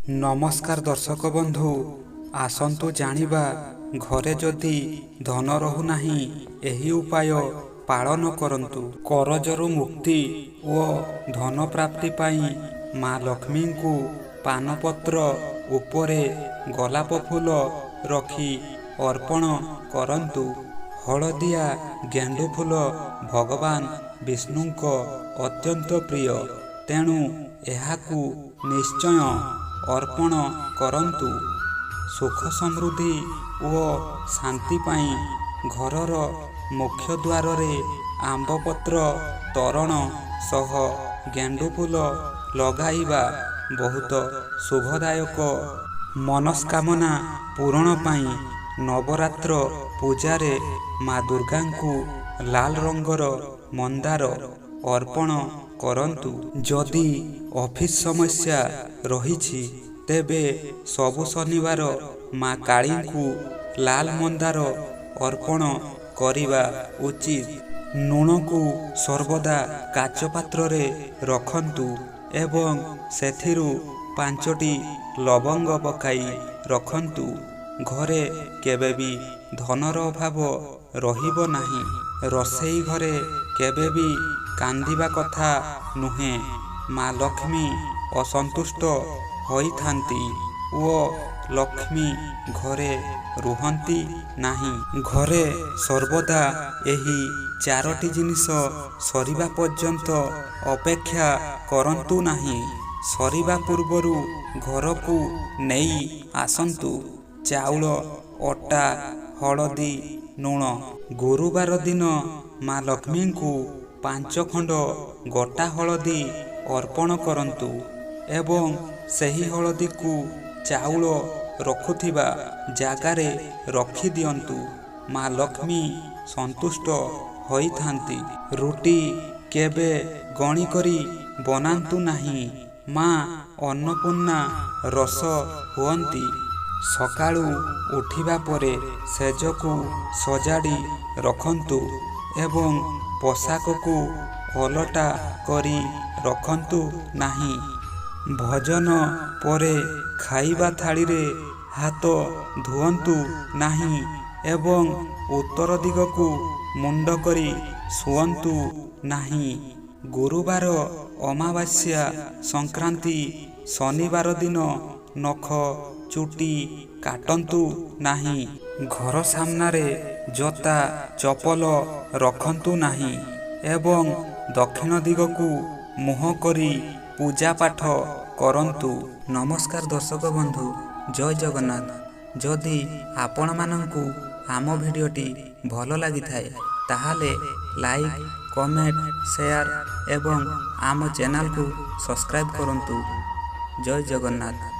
नमस्कार दर्शक बंधु आसंतु जानिबा घरे जदि धन रहु नाही एही उपाय पालन करंतु। करजरु मुक्ति ओ धन प्राप्ति पाई माँ लक्ष्मी को पानपत्र उपरे गोलाप फूल रखी अर्पण करंतु। हलदिया गेंडु फूल भगवान विष्णु को अत्यंत प्रिय, तेणु एहाकू निश्चय अर्पण करंतु। सुख समृद्धि ओ शांति पाई घरर मुख्य द्वार रे आंब पत्र तोरण सह गेंडु फूल लगाइबा बहुत शुभदायक। मनस्कामना पूरण पाई नवरात्र पूजारे माँ दुर्गा को लाल रंगर मंदार अर्पण करंतु। जदि ऑफिस समस्या रहिछि तेबे सबु शनिवार माँ काली को लाल मंदार अर्पण करिबा उचित। नून को सर्वदा काच पात्र रे रखंतु एवं सेथिरु 5टी लवंग पकाई रखंतु। घरे केबेबी धनर अभाव रहिबो नाही। रोषेई घरे केबेबी कांदिबा कथा नुहे। माँ लक्ष्मी असंतुष्ट होइथांती ओ लक्ष्मी घरे रुहंती नाही। घरे सर्वदा एही 4टी जिनिस सरिबा पर्यंत अपेक्षा करंतु नाही। सरिबा पूर्वरु घर को नेई आसंतु। चाउल, अटा, हलदी, नून। गुरुवार दिन माँ लक्ष्मी को 5 खंड गोटा हलदी अर्पण करंतु एवं सही हलदी को चाउल रखुथिबा जागारे रखी दियंतु। माँ लक्ष्मी संतुष्ट होइथांती। रुटी केबे गणी करी बनांतु नाही। माँ अन्नपूर्णा रस हुअंती। सकाळू उठिबा परे सेजको सजाड़ी रखंतु एवं पोशाक को ओलटा करी रखंतु नाही। भोजन परे खाइबा थाली रे हाथ धुअंतु नाही एवं उत्तर दिग को मुंड करी सुअंतु नाही। गुरुवार, अमावास्या, संक्रांति, शनिवार दिन नख चुटी काटंतु नाही। घर सामनारे जोता चपल रखंतु नाही एवं दक्षिण दिग को मुह करी पूजा पाठ करंतु। नमस्कार दर्शक बंधु, जय जगन्नाथ। जदि आपण मानंकु आम भिडियोटी भल लगी थाए ताहाले लाइक, कमेंट, शेयर एवं आम चैनल को सब्सक्राइब करंतु। जय जगन्नाथ।